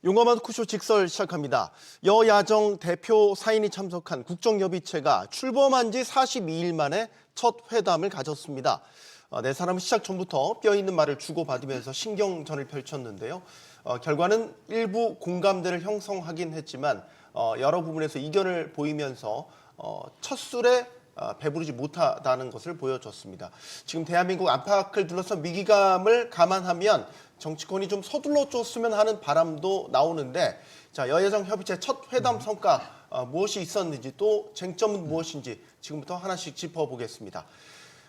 용감한 토크쇼 직설 시작합니다. 여야정 대표 사인이 참석한 국정협의체가 출범한 지 42일 만에 첫 회담을 가졌습니다. 네 사람은 시작 전부터 뼈 있는 말을 주고받으면서 신경전을 펼쳤는데요. 결과는 일부 공감대를 형성하긴 했지만 여러 부분에서 이견을 보이면서 첫 술에 배부르지 못하다는 것을 보여줬습니다. 지금 대한민국 안팎을 둘러싼 위기감을 감안하면 정치권이 좀 서둘러 줬으면 하는 바람도 나오는데, 자, 여야정 협의체 첫 회담 성과 무엇이 있었는지 또 쟁점은 무엇인지 지금부터 하나씩 짚어보겠습니다.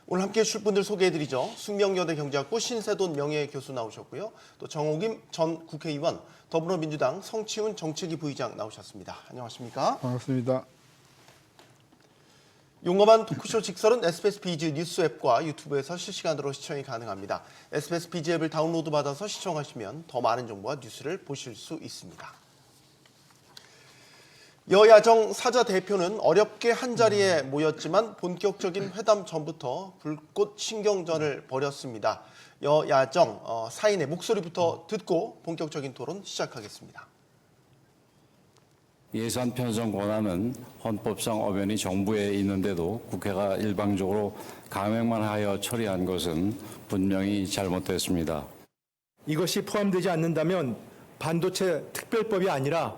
오늘 함께해 주실 분들 소개해드리죠. 숙명여대 경제학부 신세돈 명예교수 나오셨고요. 또 정옥임 전 국회의원, 더불어민주당 성치훈 정책위 부의장 나오셨습니다. 안녕하십니까? 반갑습니다. 용감한 토크쇼 직설은 SBS 비즈 뉴스 앱과 유튜브에서 실시간으로 시청이 가능합니다. SBS 비즈 앱을 다운로드 받아서 시청하시면 더 많은 정보와 뉴스를 보실 수 있습니다. 여야정 사자 대표는 어렵게 한자리에 모였지만 본격적인 회담 전부터 불꽃 신경전을 벌였습니다. 여야정 사인의 목소리부터 듣고 본격적인 토론 시작하겠습니다. 예산 편성 권한은 헌법상 엄연히 정부에 있는데도 국회가 일방적으로 강행만 하여 처리한 것은 분명히 잘못됐습니다. 이것이 포함되지 않는다면 반도체 특별법이 아니라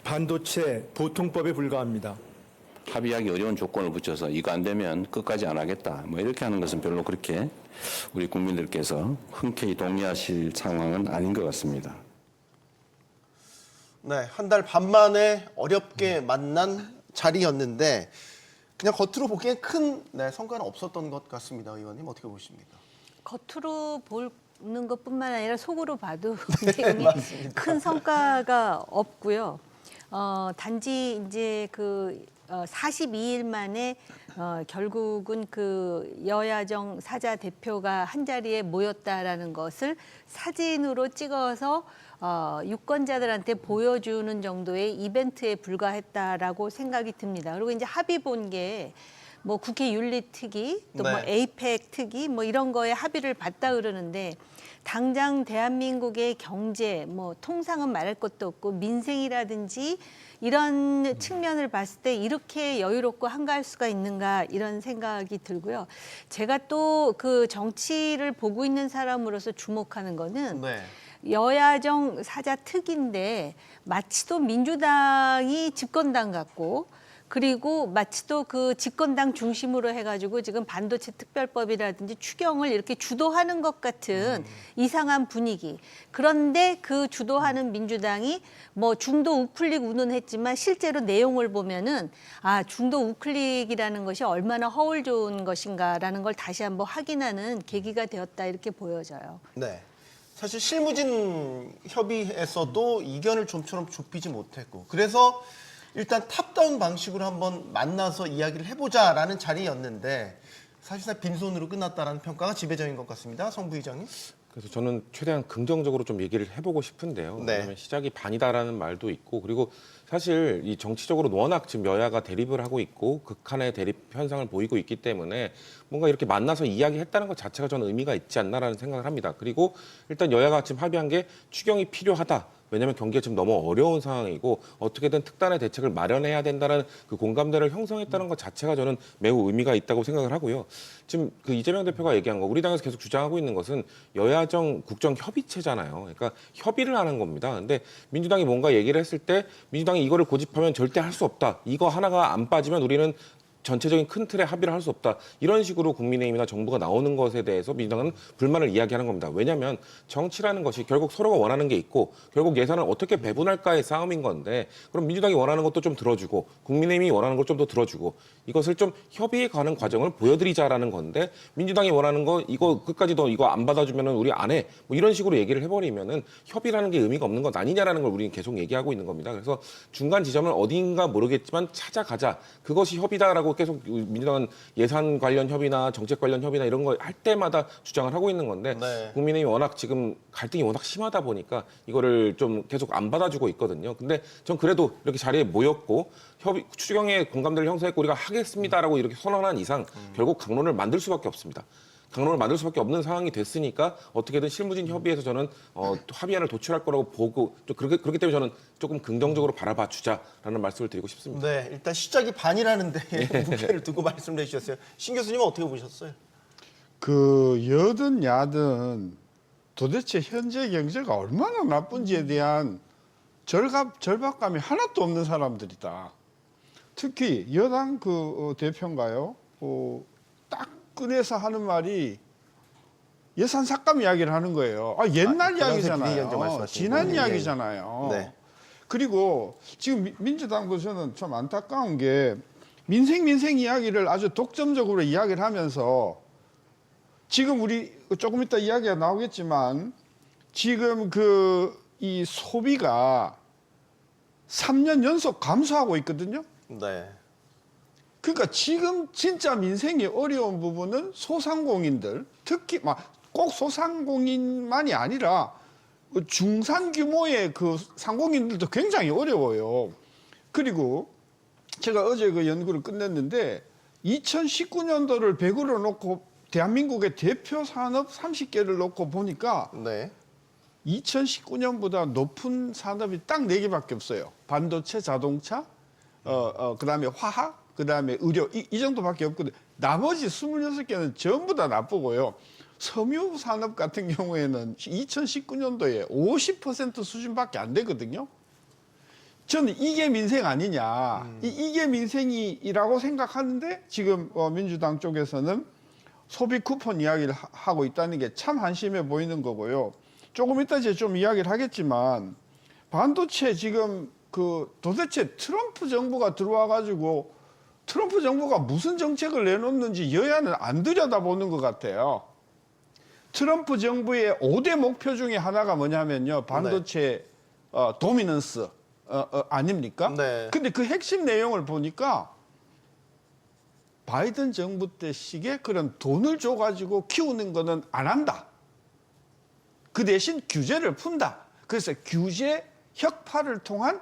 반도체 보통법에 불과합니다. 합의하기 어려운 조건을 붙여서 이거 안 되면 끝까지 안 하겠다. 이렇게 하는 것은 별로 그렇게 우리 국민들께서 흔쾌히 동의하실 상황은 아닌 것 같습니다. 네, 한 달 반 만에 어렵게 만난 자리였는데 그냥 겉으로 보기엔 큰 성과는 없었던 것 같습니다. 의원님 어떻게 보십니까? 겉으로 보는 것뿐만 아니라 속으로 봐도 굉장히 큰 성과가 없고요. 단지 이제 42일 만에 결국은 여야정 사자 대표가 한 자리에 모였다라는 것을 사진으로 찍어서 유권자들한테 보여주는 정도의 이벤트에 불과했다라고 생각이 듭니다. 그리고 이제 합의 본 게 뭐 국회 윤리특위, 또 뭐 에이펙 특위 뭐 이런 거에 합의를 봤다 그러는데 당장 대한민국의 경제, 뭐 통상은 말할 것도 없고 민생이라든지 이런 측면을 봤을 때 이렇게 여유롭고 한가할 수가 있는가 이런 생각이 들고요. 제가 또 그 정치를 보고 있는 사람으로서 주목하는 거는 여야정 사자 특위인데 마치도 민주당이 집권당 같고 그리고 마치도 그 집권당 중심으로 해가지고 지금 반도체 특별법이라든지 추경을 이렇게 주도하는 것 같은 이상한 분위기. 그런데 그 주도하는 민주당이 뭐 중도 우클릭 운운했지만 실제로 내용을 보면은 중도 우클릭이라는 것이 얼마나 허울 좋은 것인가라는 걸 다시 한번 확인하는 계기가 되었다 이렇게 보여져요. 네. 사실 실무진 협의에서도 이견을 좀처럼 좁히지 못했고 그래서 일단 탑다운 방식으로 한번 만나서 이야기를 해보자라는 자리였는데 사실상 빈손으로 끝났다라는 평가가 지배적인 것 같습니다. 성 부의장님. 그래서 저는 최대한 긍정적으로 좀 얘기를 해보고 싶은데요. 왜냐하면 시작이 반이다라는 말도 있고 그리고 사실 이 정치적으로 워낙 지금 여야가 대립을 하고 있고 극한의 대립 현상을 보이고 있기 때문에 뭔가 이렇게 만나서 이야기했다는 것 자체가 저는 의미가 있지 않나라는 생각을 합니다. 그리고 일단 여야가 지금 합의한 게 추경이 필요하다. 왜냐하면 경기가 지금 너무 어려운 상황이고 어떻게든 특단의 대책을 마련해야 된다는 그 공감대를 형성했다는 것 자체가 저는 매우 의미가 있다고 생각을 하고요. 지금 그 이재명 대표가 얘기한 거 우리 당에서 계속 주장하고 있는 것은 여야정 국정협의체잖아요. 그러니까 협의를 하는 겁니다. 근데 민주당이 뭔가 얘기를 했을 때 민주당이 이거를 고집하면 절대 할 수 없다. 이거 하나가 안 빠지면 우리는 전체적인 큰 틀에 합의를 할 수 없다. 이런 식으로 국민의힘이나 정부가 나오는 것에 대해서 민주당은 불만을 이야기하는 겁니다. 왜냐하면 정치라는 것이 결국 서로가 원하는 게 있고 결국 예산을 어떻게 배분할까의 싸움인 건데 그럼 민주당이 원하는 것도 좀 들어주고 국민의힘이 원하는 것 좀 더 들어주고 이것을 좀 협의에 가는 과정을 보여드리자라는 건데 민주당이 원하는 거 이거 끝까지 더 이거 안 받아주면 우리 안 해. 뭐 이런 식으로 얘기를 해버리면은 협의라는 게 의미가 없는 것 아니냐라는 걸 우리는 계속 얘기하고 있는 겁니다. 그래서 중간 지점을 어딘가 모르겠지만 찾아가자. 그것이 협의다라고 계속 민주당은 예산 관련 협의나 정책 관련 협의나 이런 거 할 때마다 주장을 하고 있는 건데 국민의힘이 워낙 지금 갈등이 워낙 심하다 보니까 이거를 좀 계속 안 받아주고 있거든요. 근데 전 그래도 이렇게 자리에 모였고 추경의 공감대를 형성했고 우리가 하겠습니다라고 이렇게 선언한 이상 결국 강론을 만들 수밖에 없습니다. 강론을 만들 수밖에 없는 상황이 됐으니까 어떻게든 실무진 협의에서 저는 합의안을 도출할 거라고 보고 좀 그렇기 때문에 저는 조금 긍정적으로 바라봐 주자라는 말씀을 드리고 싶습니다. 네, 일단 시작이 반이라는데 무게를 두고 말씀해 주셨어요. 신 교수님은 어떻게 보셨어요? 그 여든 야든 도대체 현재 경제가 얼마나 나쁜지에 대한 절박감이 하나도 없는 사람들이다. 특히 여당 그 대표인가요? 딱 꺼내서 하는 말이 예산 삭감 이야기를 하는 거예요. 옛날 비대위원장 이야기잖아요. 말씀하시는 지난 거군요. 이야기잖아요. 네. 그리고 지금 민주당도 저는 좀 안타까운 게 민생 이야기를 아주 독점적으로 이야기를 하면서 지금 우리 조금 이따 이야기가 나오겠지만 지금 이 소비가 3년 연속 감소하고 있거든요. 네. 그러니까 지금 진짜 민생이 어려운 부분은 소상공인들, 특히 꼭 소상공인만이 아니라 중산 규모의 그 상공인들도 굉장히 어려워요. 그리고 제가 어제 그 연구를 끝냈는데 2019년도를 100으로 놓고 대한민국의 대표 산업 30개를 놓고 보니까 네. 2019년보다 높은 산업이 딱 4개밖에 없어요. 반도체, 자동차, 그다음에 화학, 그다음에 의료 이 정도밖에 없거든요. 나머지 26개는 전부 다 나쁘고요. 섬유 산업 같은 경우에는 2019년도에 50% 수준밖에 안 되거든요. 저는 이게 민생 아니냐. 이게 민생이라고 생각하는데 지금 민주당 쪽에서는 소비 쿠폰 이야기를 하고 있다는 게 참 한심해 보이는 거고요. 조금 이따 이제 좀 이야기를 하겠지만 반도체 지금 도대체 트럼프 정부가 들어와 가지고 트럼프 정부가 무슨 정책을 내놓는지 여야는 안 들여다보는 것 같아요. 트럼프 정부의 5대 목표 중에 하나가 뭐냐면요. 반도체 도미넌스 아닙니까? 네. 근데 그 핵심 내용을 보니까 바이든 정부 때 식의 그런 돈을 줘가지고 키우는 거는 안 한다. 그 대신 규제를 푼다. 그래서 규제 혁파를 통한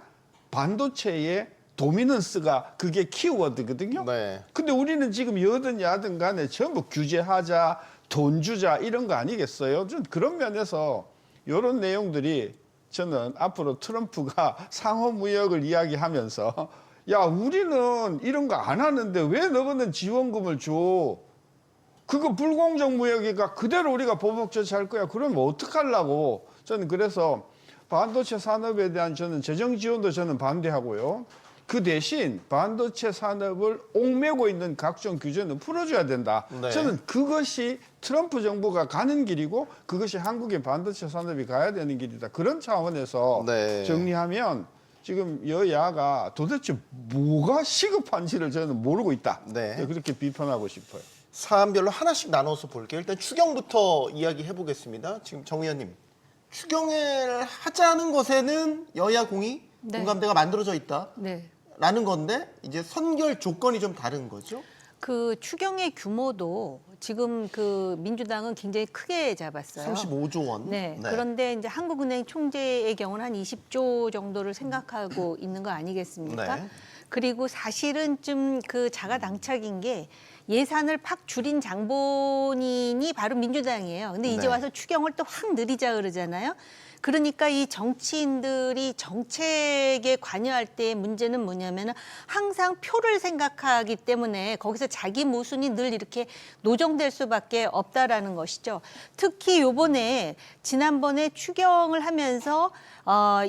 반도체의 도미넌스가 그게 키워드거든요. 네. 근데 우리는 지금 여든 야든 간에 전부 규제하자, 돈 주자 이런 거 아니겠어요? 좀 그런 면에서 이런 내용들이 저는 앞으로 트럼프가 상호무역을 이야기하면서 야, 우리는 이런 거 안 하는데 왜 너희는 지원금을 줘? 그거 불공정 무역이가 그대로 우리가 보복 조치할 거야. 그러면 어떡하려고? 저는 그래서 반도체 산업에 대한 저는 재정 지원도 저는 반대하고요. 그 대신 반도체 산업을 옥매고 있는 각종 규제는 풀어줘야 된다. 네. 저는 그것이 트럼프 정부가 가는 길이고 그것이 한국의 반도체 산업이 가야 되는 길이다. 그런 차원에서 네. 정리하면 지금 여야가 도대체 뭐가 시급한지를 저는 모르고 있다. 네. 그렇게 비판하고 싶어요. 사안별로 하나씩 나눠서 볼게요. 일단 추경부터 이야기해 보겠습니다. 지금 정 의원님, 추경을 하자는 것에는 여야 공의 네. 공감대가 만들어져 있다. 네. 라는 건데 이제 선결 조건이 좀 다른 거죠. 그 추경의 규모도 지금 그 민주당은 굉장히 크게 잡았어요. 35조 원. 네. 그런데 이제 한국은행 총재의 경우는 한 20조 정도를 생각하고 있는 거 아니겠습니까? 네. 그리고 사실은 좀 그 자가당착인 게 예산을 팍 줄인 장본인이 바로 민주당이에요. 근데 이제 네. 와서 추경을 또 확 늘리자 그러잖아요. 그러니까 이 정치인들이 정책에 관여할 때의 문제는 뭐냐면 항상 표를 생각하기 때문에 거기서 자기 모순이 늘 이렇게 노정될 수밖에 없다라는 것이죠. 특히 요번에 지난번에 추경을 하면서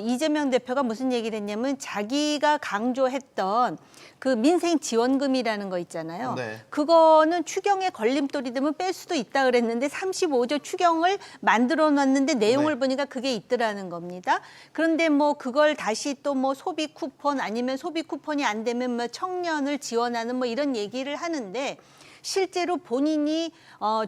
이재명 대표가 무슨 얘기를 했냐면 자기가 강조했던 그 민생 지원금이라는 거 있잖아요. 네. 그거는 추경에 걸림돌이 되면 뺄 수도 있다 그랬는데 35조 추경을 만들어 놨는데 내용을 네. 보니까 그게 있더라는 겁니다. 그런데 뭐 그걸 다시 또 뭐 소비 쿠폰 아니면 소비 쿠폰이 안 되면 뭐 청년을 지원하는 뭐 이런 얘기를 하는데 실제로 본인이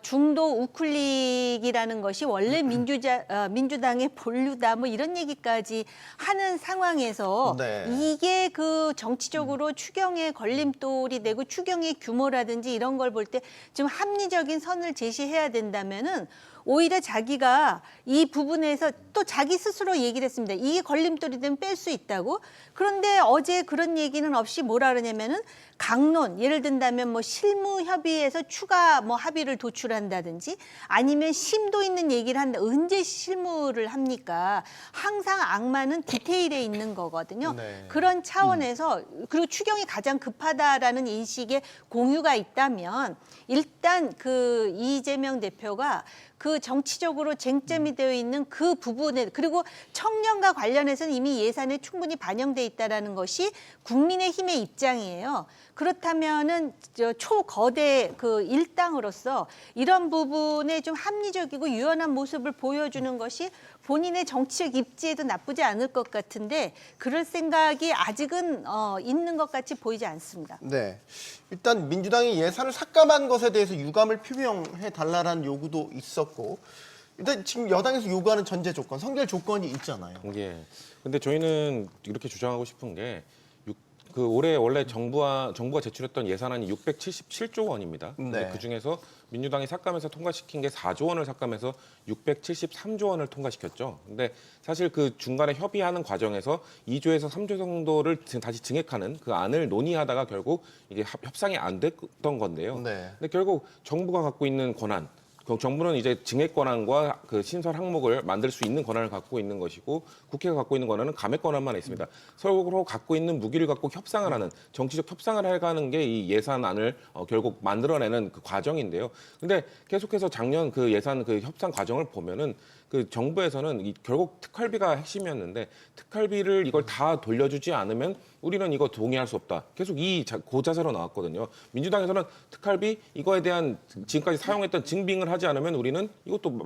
중도 우클릭이라는 것이 원래 민주당의 본류다 뭐 이런 얘기까지 하는 상황에서 네. 이게 그 정치적으로 추경의 걸림돌이 되고 추경의 규모라든지 이런 걸 볼 때 좀 합리적인 선을 제시해야 된다면은 오히려 자기가 이 부분에서 또 자기 스스로 얘기를 했습니다. 이게 걸림돌이든 뺄 수 있다고. 그런데 어제 그런 얘기는 없이 뭐라 그러냐면은 강론, 예를 든다면 뭐 실무 협의에서 추가 뭐 합의를 도출한다든지 아니면 심도 있는 얘기를 한다. 언제 실무를 합니까? 항상 악마는 디테일에 있는 거거든요. 네. 그런 차원에서 그리고 추경이 가장 급하다라는 인식에 공유가 있다면 일단 그 이재명 대표가 그 정치적으로 쟁점이 되어 있는 그 부분에 그리고 청년과 관련해서는 이미 예산에 충분히 반영돼 있다라는 것이 국민의힘의 입장이에요. 그렇다면은 저 초거대 그 일당으로서 이런 부분에 좀 합리적이고 유연한 모습을 보여주는 것이 본인의 정치적 입지에도 나쁘지 않을 것 같은데 그럴 생각이 아직은 있는 것 같이 보이지 않습니다. 네. 일단 민주당이 예산을 삭감한 것에 대해서 유감을 표명해 달라는 요구도 있었고 일단 지금 여당에서 요구하는 전제 조건, 선결 조건이 있잖아요. 예. 근데 저희는 이렇게 주장하고 싶은 게 그 올해 원래 정부가 제출했던 예산안이 677조 원입니다. 근데 네. 그 중에서 민주당이 삭감해서 통과시킨 게 4조 원을 삭감해서 673조 원을 통과시켰죠. 근데 사실 그 중간에 협의하는 과정에서 2조에서 3조 정도를 다시 증액하는 그 안을 논의하다가 결국 이게 협상이 안 됐던 건데요. 네. 근데 결국 정부가 갖고 있는 권한, 정부는 이제 증액 권한과 그 신설 항목을 만들 수 있는 권한을 갖고 있는 것이고 국회가 갖고 있는 권한은 감액 권한만 있습니다. 서로 갖고 있는 무기를 갖고 협상을 하는 정치적 협상을 해가는 게 이 예산안을 결국 만들어내는 그 과정인데요. 근데 계속해서 작년 그 예산 그 협상 과정을 보면은 그 정부에서는 결국 특활비가 핵심이었는데 특활비를 이걸 다 돌려주지 않으면 우리는 이거 동의할 수 없다. 계속 그 자세로 나왔거든요. 민주당에서는 특활비 이거에 대한 지금까지 사용했던 증빙을 하지 않으면 우리는 이것도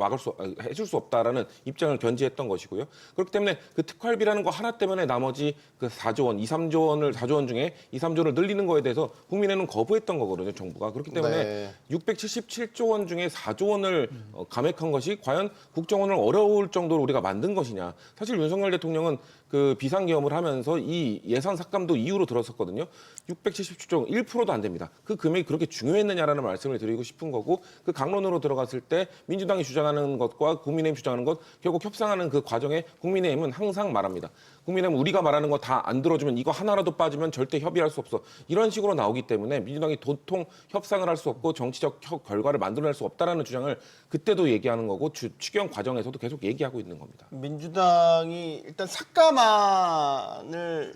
해줄 수 없다라는 입장을 견지했던 것이고요. 그렇기 때문에 그 특활비라는 거 하나 때문에 나머지 그 4조 원, 4조 원 중에 2~3조를 늘리는 거에 대해서 국민의힘은 거부했던 거거든요, 정부가. 그렇기 때문에 네. 677조 원 중에 4조 원을 감액한 것이 과연 국정원을 어려울 정도로 우리가 만든 것이냐. 사실 윤석열 대통령은 그 비상계엄을 하면서 이 예산 삭감도 이유로 들었었거든요. 677조 1%도 안 됩니다. 그 금액이 그렇게 중요했느냐라는 말씀을 드리고 싶은 거고 그 강론으로 들어갔을 때 민주당이 주장하는 것과 국민의힘 주장하는 것 결국 협상하는 그 과정에 국민의힘은 항상 말합니다. 국민의힘은 우리가 말하는 거 다 안 들어주면 이거 하나라도 빠지면 절대 협의할 수 없어. 이런 식으로 나오기 때문에 민주당이 도통 협상을 할 수 없고 정치적 결과를 만들어낼 수 없다라는 주장을 그때도 얘기하는 거고 추경 과정에서도 계속 얘기하고 있는 겁니다. 민주당이 일단 삭감안을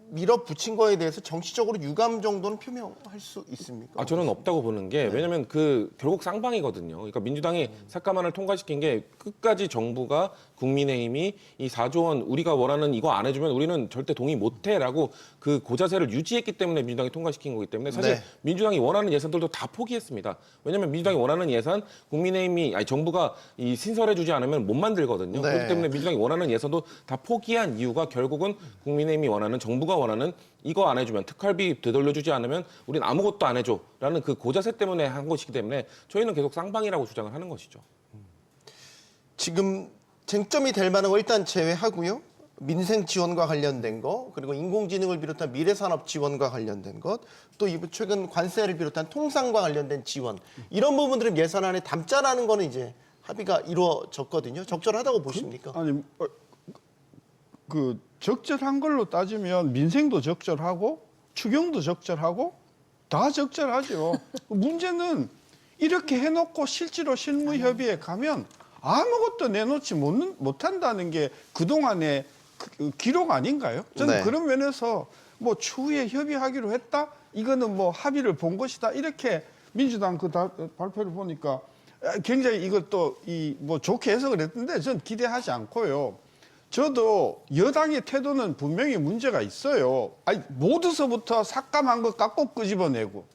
밀어붙인 거에 대해서 정치적으로 유감 정도는 표명할 수 있습니까? 저는 없다고 보는 게 왜냐하면 그 결국 쌍방이거든요. 그러니까 민주당이 삭감안을 통과시킨 게 끝까지 정부가 국민의힘이 이 4조 원 우리가 원하는 이거 안 해주면 우리는 절대 동의 못해라고 그 고자세를 유지했기 때문에 민주당이 통과시킨 거기 때문에 사실 네. 민주당이 원하는 예산들도 다 포기했습니다. 왜냐하면 민주당이 원하는 예산 정부가 이 신설해주지 않으면 못 만들거든요. 네. 그렇기 때문에 민주당이 원하는 예산도 다 포기한 이유가 결국은 국민의힘이 원하는 정부가 원하는 이거 안 해주면 특활비 되돌려주지 않으면 우린 아무것도 안 해줘라는 그 고자세 때문에 한 것이기 때문에 저희는 계속 쌍방이라고 주장을 하는 것이죠. 지금 쟁점이 될 만한 거 일단 제외하고요. 민생 지원과 관련된 거, 그리고 인공지능을 비롯한 미래산업 지원과 관련된 것, 또 최근 관세를 비롯한 통상과 관련된 지원 이런 부분들은 예산안에 담자라는 거는 이제 합의가 이루어졌거든요. 적절하다고 보십니까? 아니 그 적절한 걸로 따지면 민생도 적절하고 추경도 적절하고 다 적절하죠. 문제는 이렇게 해놓고 실제로 실무 협의에 가면 아무것도 내놓지 못한다는 게 그동안의 기록 아닌가요? 저는 네. 그런 면에서 뭐 추후에 협의하기로 했다? 이거는 뭐 합의를 본 것이다. 이렇게 민주당 그 발표를 보니까 굉장히 이것도 뭐 좋게 해석을 했는데 전 기대하지 않고요. 저도 여당의 태도는 분명히 문제가 있어요. 아니, 모두서부터 삭감한 것 갖고 끄집어내고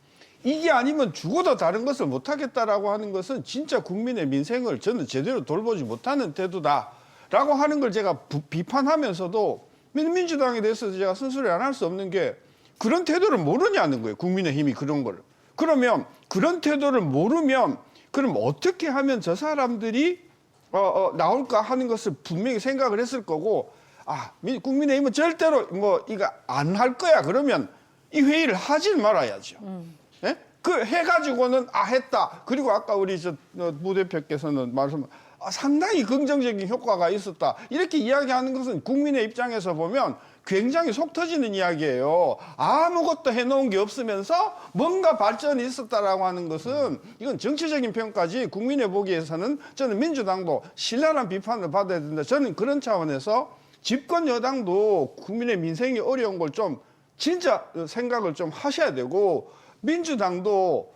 이게 아니면 죽어도 다른 것을 못하겠다라고 하는 것은 진짜 국민의 민생을 저는 제대로 돌보지 못하는 태도다라고 하는 걸 제가 비판하면서도 민주당에 대해서 제가 쓴소리 안 할 수 없는 게 그런 태도를 모르냐는 거예요. 국민의힘이 그런 거를. 그러면 그런 태도를 모르면 그럼 어떻게 하면 저 사람들이 나올까 하는 것을 분명히 생각을 했을 거고 국민의힘은 절대로 뭐 이거 안 할 거야 그러면 이 회의를 하질 말아야죠. 예? 그 해가지고는 했다. 그리고 아까 우리 부 대표께서는 상당히 긍정적인 효과가 있었다. 이렇게 이야기하는 것은 국민의 입장에서 보면 굉장히 속 터지는 이야기예요. 아무것도 해놓은 게 없으면서 뭔가 발전이 있었다라고 하는 것은 이건 정치적인 평가지 국민의 보기에서는 저는 민주당도 신랄한 비판을 받아야 된다. 저는 그런 차원에서 집권 여당도 국민의 민생이 어려운 걸 좀 진짜 생각을 좀 하셔야 되고 민주당도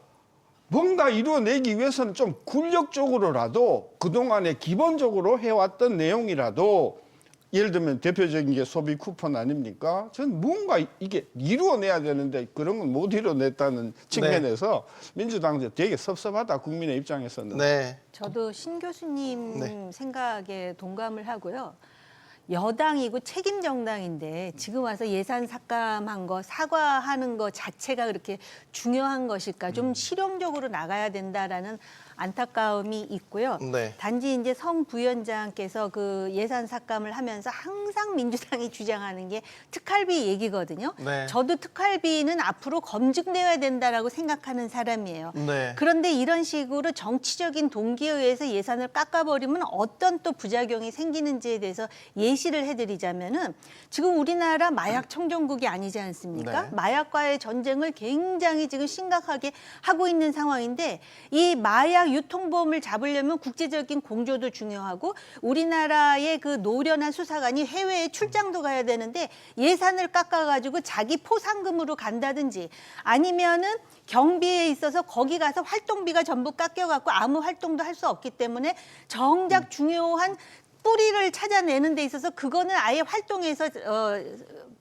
뭔가 이루어내기 위해서는 좀 굴력적으로라도 그동안에 기본적으로 해왔던 내용이라도 예를 들면 대표적인 게 소비 쿠폰 아닙니까? 저는 뭔가 이게 이루어내야 되는데 그런 건 못 이루어냈다는 측면에서 민주당도 되게 섭섭하다, 국민의 입장에서는. 네. 저도 신 교수님 생각에 동감을 하고요. 여당이고 책임 정당인데 지금 와서 예산 삭감한 거 사과하는 거 자체가 그렇게 중요한 것일까? 좀 실용적으로 나가야 된다라는 안타까움이 있고요. 네. 단지 이제 성 부위원장께서 그 예산 삭감을 하면서 항상 민주당이 주장하는 게 특활비 얘기거든요. 네. 저도 특활비는 앞으로 검증되어야 된다라고 생각하는 사람이에요. 네. 그런데 이런 식으로 정치적인 동기에 의해서 예산을 깎아버리면 어떤 또 부작용이 생기는지에 대해서 예시를 해드리자면은 지금 우리나라 마약 청정국이 아니지 않습니까? 네. 마약과의 전쟁을 굉장히 지금 심각하게 하고 있는 상황인데 이 마약 유통범을 잡으려면 국제적인 공조도 중요하고 우리나라의 그 노련한 수사관이 해외에 출장도 가야 되는데 예산을 깎아가지고 자기 포상금으로 간다든지 아니면은 경비에 있어서 거기 가서 활동비가 전부 깎여갖고 아무 활동도 할 수 없기 때문에 정작 중요한 뿌리를 찾아내는 데 있어서 그거는 아예 활동에서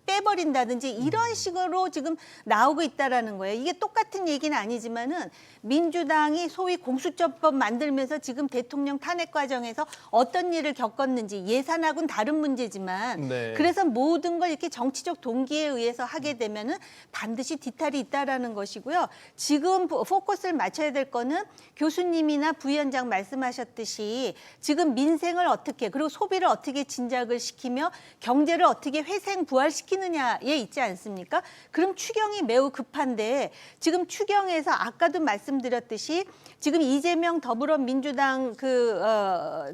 빼버린다든지 이런 식으로 지금 나오고 있다라는 거예요. 이게 똑같은 얘기는 아니지만은 민주당이 소위 공수처법 만들면서 지금 대통령 탄핵 과정에서 어떤 일을 겪었는지 예산하고는 다른 문제지만 네. 그래서 모든 걸 이렇게 정치적 동기에 의해서 하게 되면은 반드시 뒤탈이 있다라는 것이고요. 지금 포커스를 맞춰야 될 거는 교수님이나 부위원장 말씀하셨듯이 지금 민생을 어떻게 그리고 소비를 어떻게 진작을 시키며 경제를 어떻게 회생 부활시키느냐에 있지 않습니까? 그럼 추경이 매우 급한데 지금 추경에서 아까도 말씀드렸듯이 지금 이재명 더불어민주당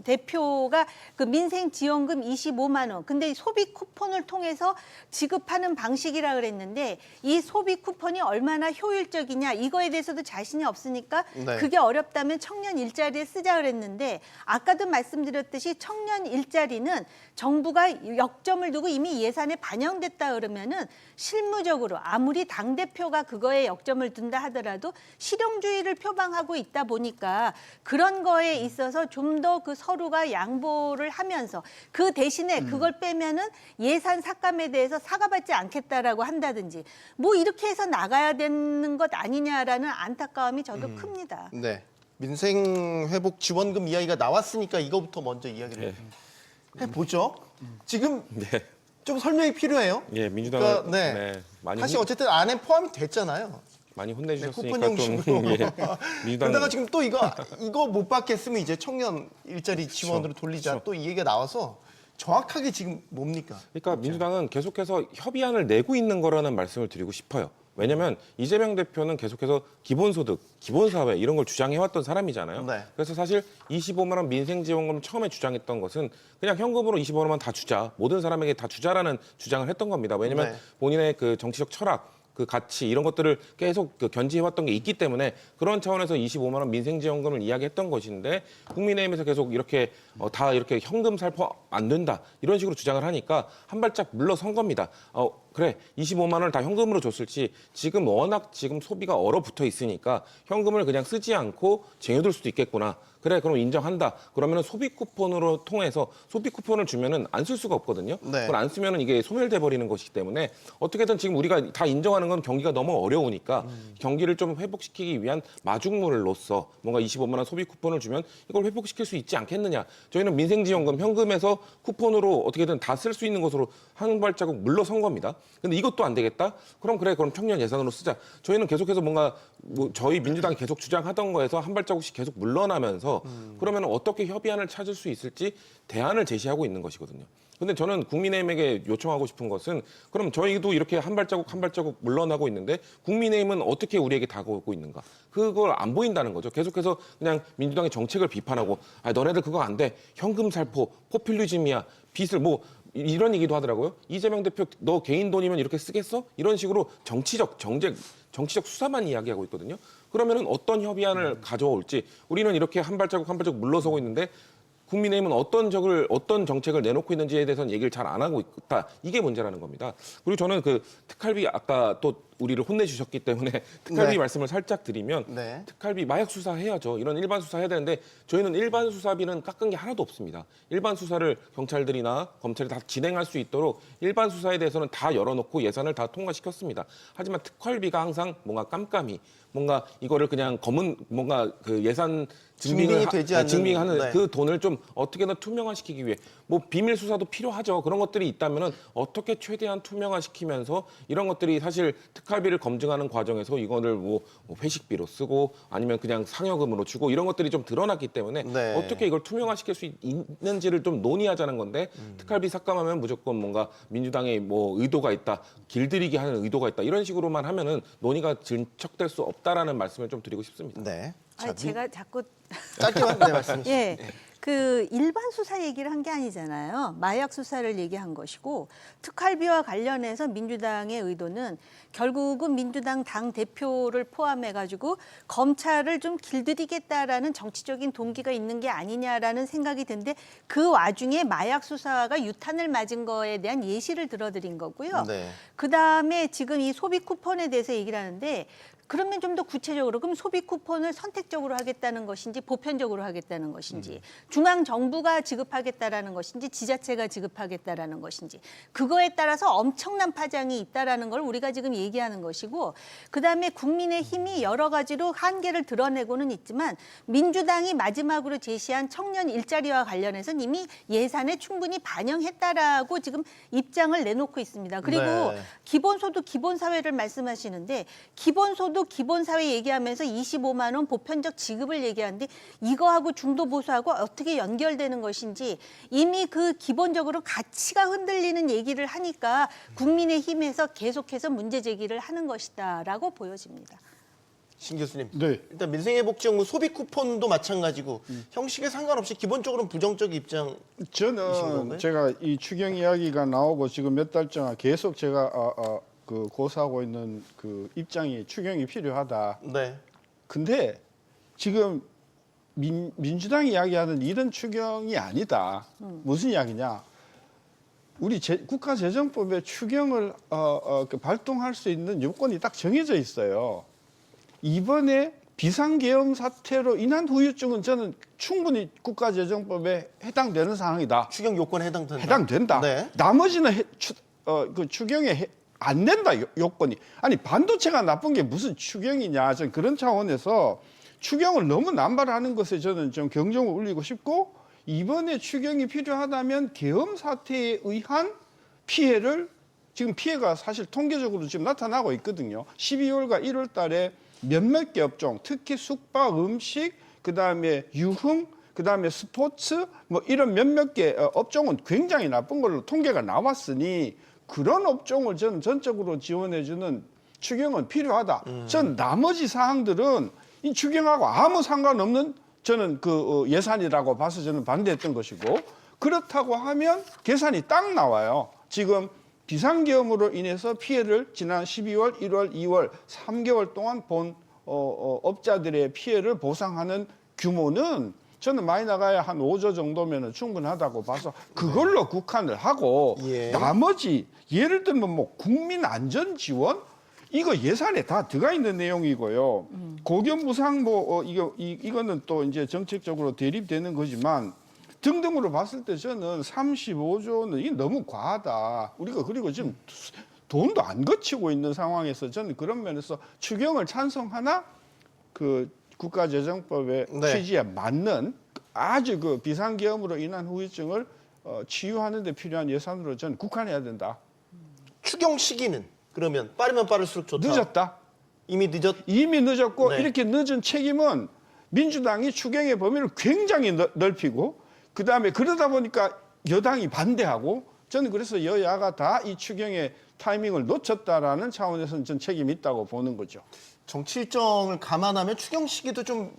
대표가 그 민생 지원금 25만 원. 근데 소비 쿠폰을 통해서 지급하는 방식이라 그랬는데 이 소비 쿠폰이 얼마나 효율적이냐 이거에 대해서도 자신이 없으니까 네. 그게 어렵다면 청년 일자리에 쓰자 그랬는데 아까도 말씀드렸듯이 청년 일자리는 정부가 역점을 두고 이미 예산에 반영됐다 그러면은 실무적으로 아무리 당대표가 그거에 역점을 둔다 하더라도 실용주의를 표방하고 있다 보니까 그런 거에 있어서 좀 더 그 서로가 양보를 하면서 그 대신에 그걸 빼면은 예산 삭감에 대해서 사과받지 않겠다라고 한다든지 뭐 이렇게 해서 나가야 되는 것 아니냐라는 안타까움이 저도 큽니다. 네. 민생 회복 지원금 이야기가 나왔으니까 이거부터 먼저 이야기를 해보죠. 지금 좀 설명이 필요해요. 예, 민주당은 그러니까, 네, 많이 사실 어쨌든 안에 포함이 됐잖아요. 많이 네, 혼내주셨으니까 쿠폰 좀 형식으로. 민주당 그러다가 지금 또 이거 못 받겠으면 이제 청년 일자리 지원으로 돌리자 또 이 얘기가 나와서 정확하게 지금 뭡니까? 그러니까 민주당은 계속해서 협의안을 내고 있는 거라는 말씀을 드리고 싶어요. 왜냐하면 이재명 대표는 계속해서 기본소득, 기본사회 이런 걸 주장해왔던 사람이잖아요. 네. 그래서 사실 25만 원 민생지원금 처음에 주장했던 것은 그냥 현금으로 25만 원 다 주자, 모든 사람에게 다 주자라는 주장을 했던 겁니다. 왜냐하면 네. 본인의 그 정치적 철학, 그 가치 이런 것들을 계속 견지해왔던 게 있기 때문에 그런 차원에서 25만 원 민생지원금을 이야기했던 것인데 국민의힘에서 계속 이렇게 다 이렇게 현금 살포 안 된다 이런 식으로 주장을 하니까 한 발짝 물러선 겁니다. 그래 25만 원을 다 현금으로 줬을지 지금 워낙 지금 소비가 얼어붙어 있으니까 현금을 그냥 쓰지 않고 쟁여둘 수도 있겠구나. 그래 그럼 인정한다. 그러면은 소비 쿠폰으로 통해서 소비 쿠폰을 주면은 안 쓸 수가 없거든요. 네. 그걸 안 쓰면은 이게 소멸돼 버리는 것이기 때문에 어떻게든 지금 우리가 다 인정하는 건 경기가 너무 어려우니까 경기를 좀 회복시키기 위한 마중물로서 뭔가 25만 원 소비 쿠폰을 주면 이걸 회복시킬 수 있지 않겠느냐. 저희는 민생지원금 현금에서 쿠폰으로 어떻게든 다 쓸 수 있는 것으로 한 발자국 물러선 겁니다. 근데 이것도 안 되겠다? 그럼 청년 예산으로 쓰자. 저희는 계속해서 뭔가 저희 민주당이 계속 주장하던 거에서 한 발자국씩 계속 물러나면서 있어서 그러면 어떻게 협의안을 찾을 수 있을지 대안을 제시하고 있는 것이거든요. 근데 저는 국민의힘에게 요청하고 싶은 것은 그럼 저희도 이렇게 한 발자국 한 발자국 물러나고 있는데 국민의힘은 어떻게 우리에게 다가오고 있는가? 그걸 안 보인다는 거죠. 계속해서 그냥 민주당의 정책을 비판하고 아, 너네들 그거 안 돼. 현금 살포, 포퓰리즘이야. 빚을 뭐 이런 얘기도 하더라고요. 이재명 대표 너 개인 돈이면 이렇게 쓰겠어? 이런 식으로 정치적 수사만 이야기하고 있거든요. 그러면은 어떤 협의안을 가져올지 우리는 이렇게 한 발자국 한 발자국 물러서고 있는데 국민의힘은 어떤 정책을 내놓고 있는지에 대해서는 얘기를 잘 안 하고 있다. 이게 문제라는 겁니다. 그리고 저는 그 특활비 아까 또 우리를 혼내주셨기 때문에 특활비 네. 말씀을 살짝 드리면 네. 특활비 마약 수사 해야죠. 이런 일반 수사 해야 되는데 저희는 일반 수사비는 깎은 게 하나도 없습니다. 일반 수사를 경찰들이나 검찰이 다 진행할 수 있도록 일반 수사에 대해서는 다 열어놓고 예산을 다 통과시켰습니다. 하지만 특활비가 항상 뭔가 깜깜이 뭔가 이거를 그냥 뭔가 그 예산 증빙이 되지 않는, 증빙하는 네. 그 돈을 좀 어떻게든 투명화시키기 위해 뭐 비밀 수사도 필요하죠. 그런 것들이 있다면은 어떻게 최대한 투명화시키면서 이런 것들이 사실 특활비를 검증하는 과정에서 이거를 뭐 회식비로 쓰고 아니면 그냥 상여금으로 주고 이런 것들이 좀 드러났기 때문에 네. 어떻게 이걸 투명화시킬 수 있는지를 좀 논의하자는 건데 특활비 삭감하면 무조건 뭔가 민주당의 뭐 의도가 있다, 길들이기 하는 의도가 있다 이런 식으로만 하면은 논의가 진척될 수 없다라는 말씀을 좀 드리고 싶습니다. 네. 아니, 제가 자꾸 짧게만 네, 말씀 주시죠. 예. 그 일반 수사 얘기를 한 게 아니잖아요. 마약 수사를 얘기한 것이고 특활비와 관련해서 민주당의 의도는 결국은 민주당 당 대표를 포함해 가지고 검찰을 좀 길들이겠다라는 정치적인 동기가 있는 게 아니냐라는 생각이 드는데 그 와중에 마약 수사가 유탄을 맞은 거에 대한 예시를 들어드린 거고요. 네. 그다음에 지금 이 소비 쿠폰에 대해서 얘기를 하는데 그러면 좀 더 구체적으로 그럼 소비 쿠폰을 선택적으로 하겠다는 것인지 보편적으로 하겠다는 것인지 중앙 정부가 지급하겠다라는 것인지 지자체가 지급하겠다라는 것인지 그거에 따라서 엄청난 파장이 있다라는 걸 우리가 지금 얘기하는 것이고 그다음에 국민의힘이 여러 가지로 한계를 드러내고는 있지만 민주당이 마지막으로 제시한 청년 일자리와 관련해서는 이미 예산에 충분히 반영했다라고 지금 입장을 내놓고 있습니다. 그리고 네. 기본소득, 기본사회를 말씀하시는데 기본소득, 기본사회 얘기하면서 25만 원 보편적 지급을 얘기하는데 이거하고 중도보수하고 어떻게 연결되는 것인지 이미 그 기본적으로 가치가 흔들리는 얘기를 하니까 국민의힘에서 계속해서 문제 제기를 하는 것이다라고 보여집니다. 신 교수님. 네. 일단 민생회복지원금 소비 쿠폰도 마찬가지고 형식에 상관없이 기본적으로는 부정적 입장. 저는 제가 이 추경 이야기가 나오고 지금 몇 달째 계속 제가 그 고사하고 있는 그 입장이 추경이 필요하다. 네. 근데 지금 민주당이 이야기하는 이런 추경이 아니다. 무슨 이야기냐? 우리 국가재정법에 추경을 그 발동할 수 있는 요건이 딱 정해져 있어요. 이번에 비상계엄 사태로 인한 후유증은 저는 충분히 국가재정법에 해당되는 상황이다. 추경 요건에 해당된다. 해당된다. 네. 나머지는 그 추경에 안 된다 요건이. 아니 반도체가 나쁜 게 무슨 추경이냐. 저는 그런 차원에서 추경을 너무 남발하는 것에 저는 좀 경종을 울리고 싶고 이번에 추경이 필요하다면 계엄 사태에 의한 피해를 지금 피해가 사실 통계적으로 지금 나타나고 있거든요. 12월과 1월 달에 몇몇 개 업종, 특히 숙박, 음식, 그다음에 유흥, 그다음에 스포츠 뭐 이런 몇몇 개 업종은 굉장히 나쁜 걸로 통계가 나왔으니 그런 업종을 저는 전적으로 지원해주는 추경은 필요하다. 전 나머지 사항들은 이 추경하고 아무 상관없는 저는 그 예산이라고 봐서 저는 반대했던 것이고 그렇다고 하면 계산이 딱 나와요. 지금 비상계엄으로 인해서 피해를 지난 12월, 1월, 2월 3개월 동안 본 업자들의 피해를 보상하는 규모는 저는 많이 나가야 한 5조 정도면 충분하다고 봐서 그걸로 국한을 하고 예. 나머지 예를 들면 뭐 국민 안전 지원 이거 예산에 다 들어가 있는 내용이고요. 고견무상 뭐 이거는 또 이제 정책적으로 대립되는 거지만 등등으로 봤을 때 저는 35조는 이게 너무 과하다. 우리가 그리고 지금 돈도 안 거치고 있는 상황에서 저는 그런 면에서 추경을 찬성하나 그 국가재정법의 네. 취지에 맞는 아주 그 비상계엄으로 인한 후유증을 치유하는 데 필요한 예산으로 저는 국한해야 된다. 추경 시기는 그러면 빠르면 빠를수록 좋다. 늦었다. 이미 늦었. 이미 늦었고 네. 이렇게 늦은 책임은 민주당이 추경의 범위를 굉장히 넓히고 그다음에 그러다 보니까 여당이 반대하고 저는 그래서 여야가 다 이 추경의 타이밍을 놓쳤다라는 차원에서는 전 책임이 있다고 보는 거죠. 정치 일정을 감안하면 추경 시기도 좀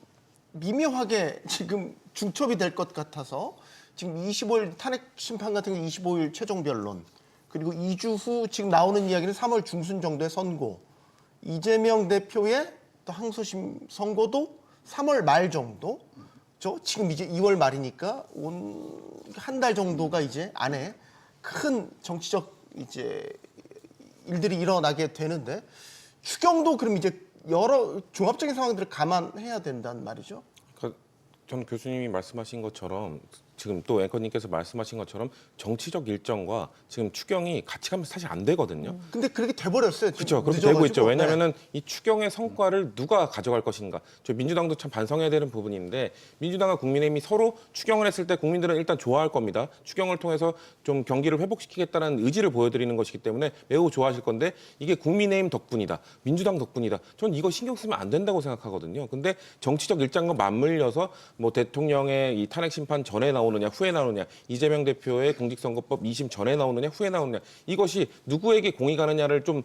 미묘하게 지금 중첩이 될 것 같아서 지금 25일 탄핵 심판 같은 게 25일 최종 변론 그리고 2주 후 지금 나오는 이야기는 3월 중순 정도의 선고 이재명 대표의 또 항소심 선고도 3월 말 정도 지금 이제 2월 말이니까 한 달 정도가 이제 안에 큰 정치적 이제 일들이 일어나게 되는데 추경도 그럼 이제 여러 종합적인 상황들을 감안해야 된다는 말이죠. 그러니까 전 교수님이 말씀하신 것처럼 지금 또 앵커님께서 말씀하신 것처럼 정치적 일정과 지금 추경이 같이 가면 사실 안 되거든요. 근데 그렇게 돼버렸어요. 그렇죠. 그렇게 되고 있죠. 왜냐하면은 이 추경의 성과를 누가 가져갈 것인가. 저 민주당도 참 반성해야 되는 부분인데 민주당과 국민의힘이 서로 추경을 했을 때 국민들은 일단 좋아할 겁니다. 추경을 통해서 좀 경기를 회복시키겠다는 의지를 보여드리는 것이기 때문에 매우 좋아하실 건데 이게 국민의힘 덕분이다. 민주당 덕분이다. 전 이거 신경 쓰면 안 된다고 생각하거든요. 근데 정치적 일정과 맞물려서 뭐 대통령의 이 탄핵 심판 전에 나오느냐 후에 나오느냐 이재명 대표의 공직선거법 2심 전에 나오느냐 후에 나오느냐 이것이 누구에게 공이 가느냐를 좀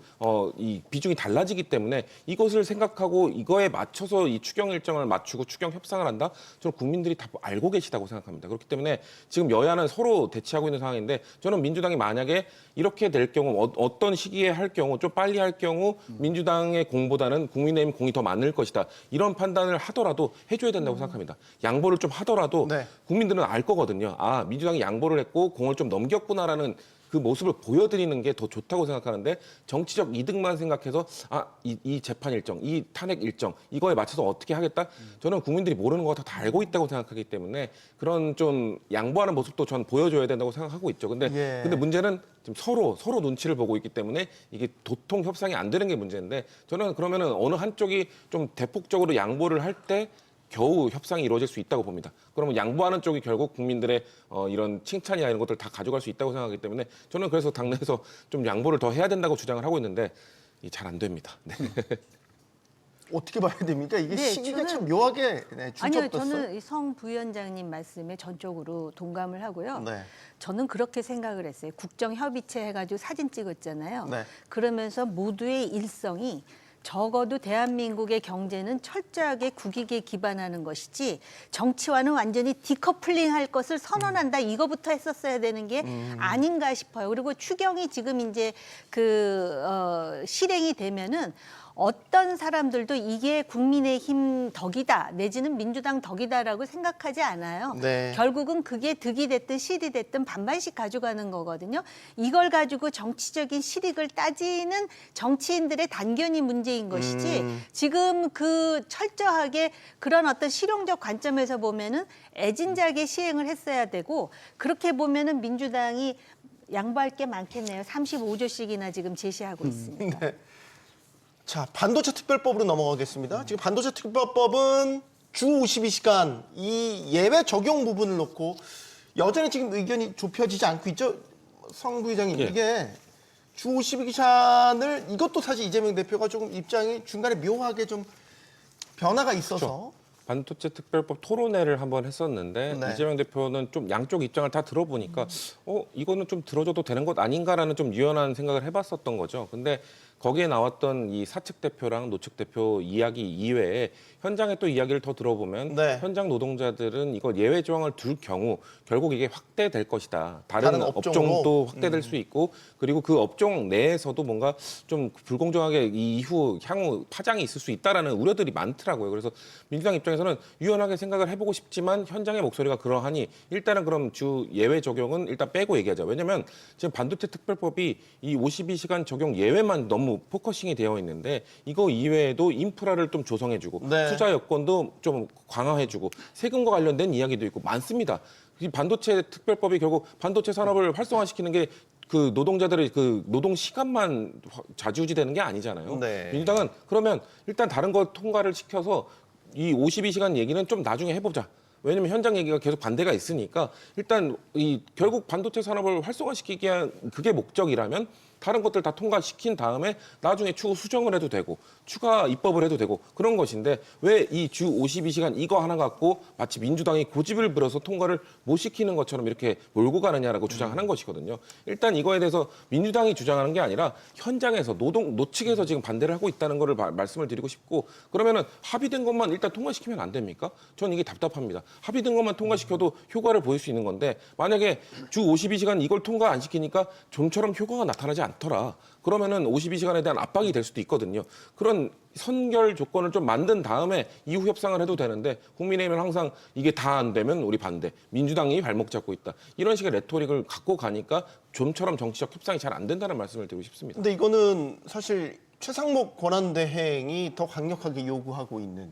이 비중이 달라지기 때문에 이것을 생각하고 이거에 맞춰서 이 추경 일정을 맞추고 추경 협상을 한다? 저는 국민들이 다 알고 계시다고 생각합니다. 그렇기 때문에 지금 여야는 서로 대치하고 있는 상황인데 저는 민주당이 만약에 이렇게 될 경우 어떤 시기에 할 경우 좀 빨리 할 경우 민주당의 공보다는 국민의힘 공이 더 많을 것이다. 이런 판단을 하더라도 해줘야 된다고 생각합니다. 양보를 좀 하더라도 네. 국민들은 알 거거든요. 아, 민주당이 양보를 했고 공을 좀 넘겼구나라는 그 모습을 보여드리는 게 더 좋다고 생각하는데 정치적 이득만 생각해서 이 재판 일정, 이 탄핵 일정 이거에 맞춰서 어떻게 하겠다? 저는 국민들이 모르는 거 다 알고 있다고 생각하기 때문에 그런 좀 양보하는 모습도 전 보여줘야 된다고 생각하고 있죠. 근데 문제는 지금 서로 눈치를 보고 있기 때문에 이게 도통 협상이 안 되는 게 문제인데 저는 그러면은 어느 한쪽이 좀 대폭적으로 양보를 할 때 겨우 협상이 이루어질 수 있다고 봅니다. 그러면 양보하는 쪽이 결국 국민들의 이런 칭찬이나 이런 것들 다 가져갈 수 있다고 생각하기 때문에 저는 그래서 당내에서 좀 양보를 더 해야 된다고 주장을 하고 있는데 잘 안 됩니다. 네. 어떻게 봐야 됩니까? 이게 네, 시기가 참 묘하게 아니요, 중첩됐어요. 저는 성 부위원장님 말씀에 전적으로 동감을 하고요. 네. 저는 그렇게 생각을 했어요. 국정협의체 해가지고 사진 찍었잖아요. 네. 그러면서 모두의 일성이 적어도 대한민국의 경제는 철저하게 국익에 기반하는 것이지 정치와는 완전히 디커플링할 것을 선언한다 이거부터 했었어야 되는 게 아닌가 싶어요. 그리고 추경이 지금 이제 실행이 되면은 어떤 사람들도 이게 국민의힘 덕이다 내지는 민주당 덕이다라고 생각하지 않아요. 네. 결국은 그게 득이 됐든 실이 됐든 반반씩 가져가는 거거든요. 이걸 가지고 정치적인 실익을 따지는 정치인들의 단견이 문제인 것이지 지금 그 철저하게 그런 어떤 실용적 관점에서 보면은 애진작에 시행을 했어야 되고 그렇게 보면은 민주당이 양보할 게 많겠네요. 35조씩이나 지금 제시하고 있으니까. 네. 자, 반도체 특별법으로 넘어가겠습니다. 지금 반도체 특별법은 주 52시간 이 예외 적용 부분을 놓고 여전히 지금 의견이 좁혀지지 않고 있죠. 성 부회장님, 예. 이게 주 52시간을 이것도 사실 이재명 대표가 조금 입장이 중간에 묘하게 좀 변화가 있어서 반도체 특별법 토론회를 한번 했었는데 네. 이재명 대표는 좀 양쪽 입장을 다 들어보니까 이거는 좀 들어줘도 되는 것 아닌가라는 좀 유연한 생각을 해봤었던 거죠. 근데 거기에 나왔던 이 사측 대표랑 노측 대표 이야기 이외에 현장의 또 이야기를 더 들어보면 네. 현장 노동자들은 이거 예외 조항을 둘 경우 결국 이게 확대될 것이다. 다른 다른 업종으로? 업종도 확대될 수 있고 그리고 그 업종 내에서도 뭔가 좀 불공정하게 이후 향후 파장이 있을 수 있다라는 우려들이 많더라고요. 그래서 민주당 입장에서는 유연하게 생각을 해보고 싶지만 현장의 목소리가 그러하니 일단은 그럼 주 예외 적용은 일단 빼고 얘기하자. 왜냐하면 지금 반도체 특별법이 이 52시간 적용 예외만 너무 포커싱이 되어 있는데 이거 이외에도 인프라를 좀 조성해주고 네. 투자 여건도 좀 강화해주고 세금과 관련된 이야기도 있고 많습니다. 이 반도체 특별법이 결국 반도체 산업을 활성화시키는 게 그 노동자들의 그 노동 시간만 좌지우지되는 게 아니잖아요. 네. 민주당은 그러면 일단 다른 거 통과를 시켜서 이 52시간 얘기는 좀 나중에 해보자. 왜냐면 현장 얘기가 계속 반대가 있으니까 일단 이 결국 반도체 산업을 활성화시키기 위한 그게 목적이라면 다른 것들 다 통과시킨 다음에 나중에 추후 수정을 해도 되고 추가 입법을 해도 되고 그런 것인데 왜 이 주 52시간 이거 하나 갖고 마치 민주당이 고집을 부려서 통과를 못 시키는 것처럼 이렇게 몰고 가느냐라고 주장하는 것이거든요. 일단 이거에 대해서 민주당이 주장하는 게 아니라 현장에서 노측에서 지금 반대를 하고 있다는 거를 말씀을 드리고 싶고 그러면은 합의된 것만 일단 통과시키면 안 됩니까? 저는 이게 답답합니다. 합의된 것만 통과시켜도 효과를 보일 수 있는 건데 만약에 주 52시간 이걸 통과 안 시키니까 좀처럼 효과가 나타나지 않더라. 그러면은 52시간에 대한 압박이 될 수도 있거든요. 그런 선결 조건을 좀 만든 다음에 이후 협상을 해도 되는데 국민의힘은 항상 이게 다 안 되면 우리 반대, 민주당이 발목 잡고 있다. 이런 식의 레토릭을 갖고 가니까 좀처럼 정치적 협상이 잘 안 된다는 말씀을 드리고 싶습니다. 근데 이거는 사실 최상목 권한대행이 더 강력하게 요구하고 있는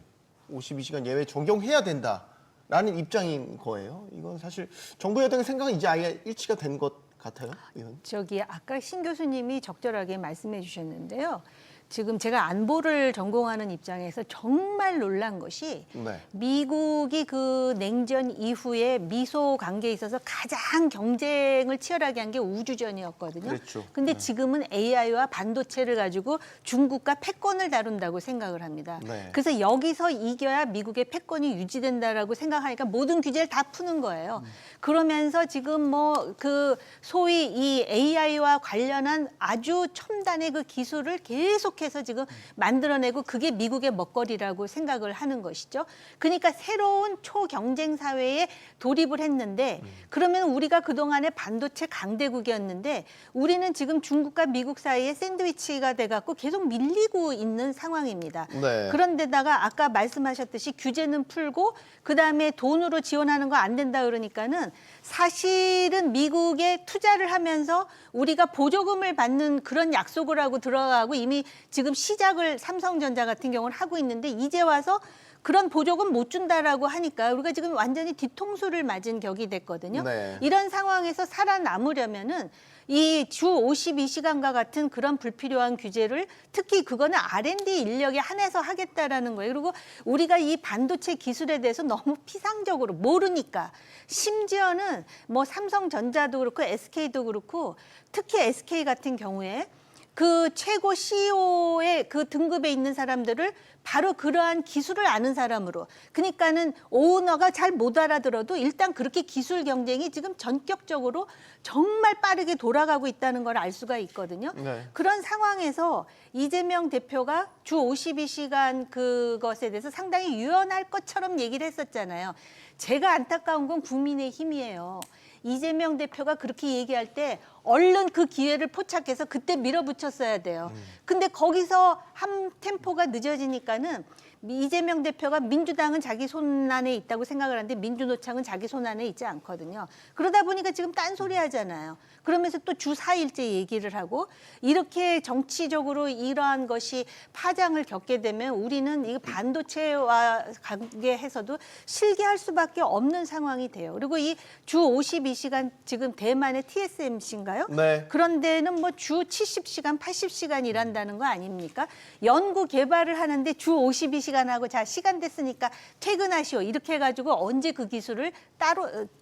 52시간 예외 적용해야 된다라는 입장인 거예요. 이건 사실 정부 여당의 생각은 이제 아예 일치가 된 것 같아요. 이건. 저기 아까 신 교수님이 적절하게 말씀해 주셨는데요. 지금 제가 안보를 전공하는 입장에서 정말 놀란 것이 네. 미국이 그 냉전 이후에 미소 관계에 있어서 가장 경쟁을 치열하게 한 게 우주전이었거든요. 그렇죠. 근데 지금은 AI와 반도체를 가지고 중국과 패권을 다룬다고 생각을 합니다. 네. 그래서 여기서 이겨야 미국의 패권이 유지된다라고 생각하니까 모든 규제를 다 푸는 거예요. 그러면서 지금 뭐 그 소위 이 AI와 관련한 아주 첨단의 그 기술을 계속해서 지금 만들어내고 그게 미국의 먹거리라고 생각을 하는 것이죠. 그러니까 새로운 초경쟁 사회에 돌입을 했는데 그러면 우리가 그동안에 반도체 강대국이었는데 우리는 지금 중국과 미국 사이에 샌드위치가 돼갖고 계속 밀리고 있는 상황입니다. 네. 그런데다가 아까 말씀하셨듯이 규제는 풀고 그다음에 돈으로 지원하는 거 안 된다 그러니까는 사실은 미국에 투자를 하면서 우리가 보조금을 받는 그런 약속을 하고 들어가고 이미 지금 시작을 삼성전자 같은 경우는 하고 있는데 이제 와서 그런 보조금 못 준다라고 하니까 우리가 지금 완전히 뒤통수를 맞은 격이 됐거든요. 네. 이런 상황에서 살아남으려면은 이 주 52시간과 같은 그런 불필요한 규제를 특히 그거는 R&D 인력에 한해서 하겠다라는 거예요. 그리고 우리가 이 반도체 기술에 대해서 너무 피상적으로 모르니까 심지어는 뭐 삼성전자도 그렇고 SK도 그렇고 특히 SK 같은 경우에 그 최고 CEO의 그 등급에 있는 사람들을 바로 그러한 기술을 아는 사람으로 그러니까는 오너가 잘 못 알아들어도 일단 그렇게 기술 경쟁이 지금 전격적으로 정말 빠르게 돌아가고 있다는 걸 알 수가 있거든요. 네. 그런 상황에서 이재명 대표가 주 52시간 그것에 대해서 상당히 유연할 것처럼 얘기를 했었잖아요. 제가 안타까운 건 국민의힘이에요. 이재명 대표가 그렇게 얘기할 때 얼른 그 기회를 포착해서 그때 밀어붙였어야 돼요. 근데 거기서 한 템포가 늦어지니까는 이재명 대표가 민주당은 자기 손 안에 있다고 생각을 하는데 민주노총은 자기 손 안에 있지 않거든요. 그러다 보니까 지금 딴소리 하잖아요. 그러면서 또 주 4일째 얘기를 하고 이렇게 정치적으로 이러한 것이 파장을 겪게 되면 우리는 이 반도체와 관계해서도 실기할 수밖에 없는 상황이 돼요. 그리고 이 주 52시간 지금 대만의 TSMC인가요? 네. 그런 데는 뭐 주 70시간, 80시간 일한다는 거 아닙니까? 연구 개발을 하는데 주 52시간 하고 자 시간 됐으니까 퇴근하시오 이렇게 해가지고 언제 그 기술을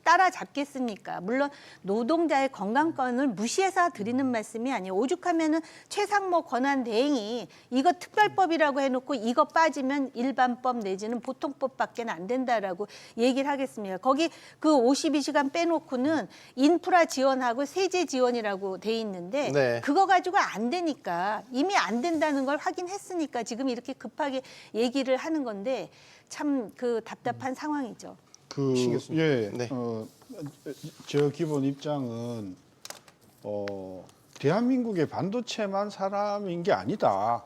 따라잡겠습니까? 물론 노동자의 건강권을 무시해서 드리는 말씀이 아니에요. 오죽하면은 최상목 권한대행이 이거 특별법이라고 해놓고 이거 빠지면 일반법 내지는 보통법밖에 안 된다라고 얘기를 하겠습니다. 거기 그 52시간 빼놓고는 인프라 지원하고 세제 지원이라고 돼 있는데 네. 그거 가지고 안 되니까 이미 안 된다는 걸 확인했으니까 지금 이렇게 급하게 얘기를 하는 건데 참 그 답답한 상황이죠. 신 교수님. 예, 네. 저 기본 입장은 대한민국의 반도체만 사람인 게 아니다.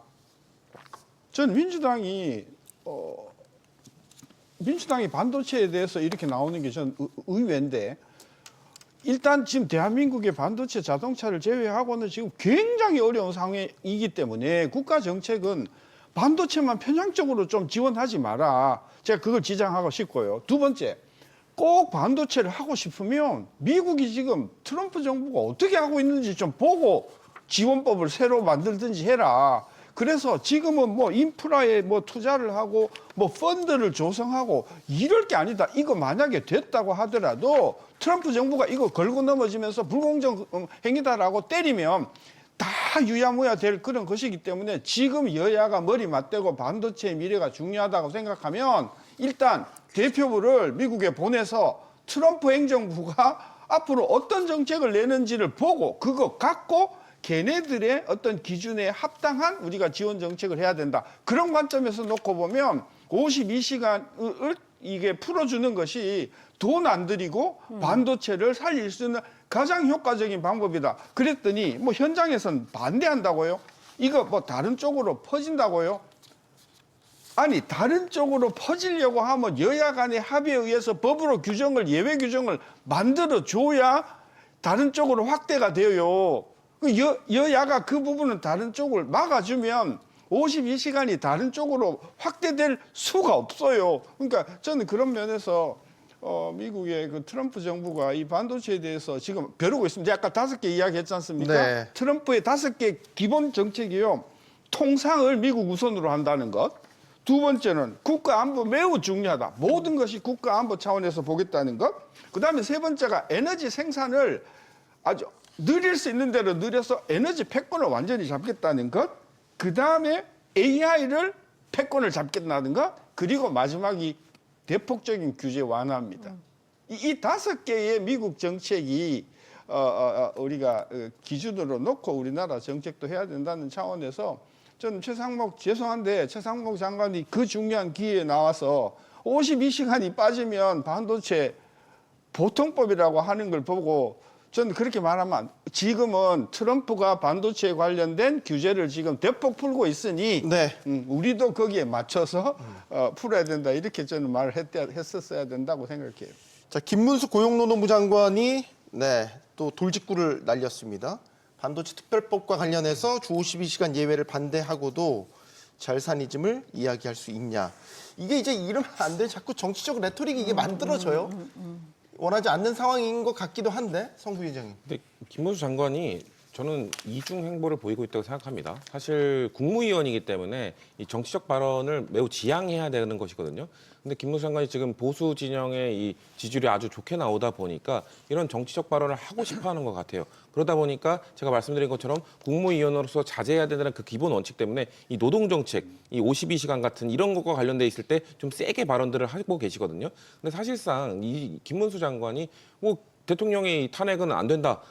전 민주당이 반도체에 대해서 이렇게 나오는 게 전 의외인데 일단 지금 대한민국의 반도체 자동차를 제외하고는 지금 굉장히 어려운 상황이기 때문에 국가 정책은 반도체만 편향적으로 좀 지원하지 마라. 제가 그걸 지장하고 싶고요. 두 번째, 꼭 반도체를 하고 싶으면 미국이 지금 트럼프 정부가 어떻게 하고 있는지 좀 보고 지원법을 새로 만들든지 해라. 그래서 지금은 뭐 인프라에 뭐 투자를 하고 뭐 펀드를 조성하고 이럴 게 아니다. 이거 만약에 됐다고 하더라도 트럼프 정부가 이거 걸고 넘어지면서 불공정 행위다라고 때리면 다 유야무야 될 그런 것이기 때문에 지금 여야가 머리 맞대고 반도체의 미래가 중요하다고 생각하면 일단 대표부를 미국에 보내서 트럼프 행정부가 앞으로 어떤 정책을 내는지를 보고 그거 갖고 걔네들의 어떤 기준에 합당한 우리가 지원 정책을 해야 된다. 그런 관점에서 놓고 보면 52시간을 이게 풀어주는 것이 돈 안 들이고 반도체를 살릴 수 있는 가장 효과적인 방법이다. 그랬더니 뭐 현장에서는 반대한다고요? 이거 뭐 다른 쪽으로 퍼진다고요? 아니 다른 쪽으로 퍼지려고 하면 여야 간의 합의에 의해서 법으로 규정을 예외 규정을 만들어 줘야 다른 쪽으로 확대가 돼요. 여야가 그 부분은 다른 쪽을 막아주면 52시간이 다른 쪽으로 확대될 수가 없어요. 그러니까 저는 그런 면에서 미국의 그 트럼프 정부가 이 반도체에 대해서 지금 벼르고 있습니다. 아까 5개 이야기했지 않습니까? 네. 트럼프의 5개 기본 정책이요. 통상을 미국 우선으로 한다는 것. 두 번째는 국가 안보 매우 중요하다. 모든 것이 국가 안보 차원에서 보겠다는 것. 그다음에 세 번째가 에너지 생산을 아주 느릴 수 있는 대로 느려서 에너지 패권을 완전히 잡겠다는 것. 그다음에 AI를 패권을 잡겠다는 것. 그리고 마지막이 대폭적인 규제 완화입니다. 이 5개의 미국 정책이 우리가 기준으로 놓고 우리나라 정책도 해야 된다는 차원에서 저는 죄송한데 최상목 장관이 그 중요한 기회에 나와서 52시간이 빠지면 반도체 보통법이라고 하는 걸 보고 저는 그렇게 말하면 지금은 트럼프가 반도체에 관련된 규제를 지금 대폭 풀고 있으니 네. 우리도 거기에 맞춰서 풀어야 된다 이렇게 저는 말을 했었어야 된다고 생각해요. 자, 김문수 고용노동부 장관이 또 돌직구를 날렸습니다. 반도체 특별법과 관련해서 주 52시간 예외를 반대하고도 잘사니즘을 이야기할 수 있냐. 이게 이제 이러면 안 돼. 자꾸 정치적 레토릭이 이게 만들어져요. 원하지 않는 상황인 것 같기도 한데, 성 부위원장님. 근데 김문수 장관이 저는 이중 행보를 보이고 있다고 생각합니다. 사실 국무위원이기 때문에 이 정치적 발언을 매우 지양해야 되는 것이거든요. 근데 김문수 장관이 지금 보수 진영의 이 지지율이 아주 좋게 나오다 보니까 이런 정치적 발언을 하고 싶어 하는 것 같아요. 그러다 보니까 제가 말씀드린 것처럼 국무위원으로서 자제해야 된다는 그 기본 원칙 때문에 이 노동정책, 이 52시간 같은 이런 것과 관련돼 있을 때 좀 세게 발언들을 하고 계시거든요. 근데 사실상 이 김문수 장관이 뭐 대통령의 탄핵은 안 된다,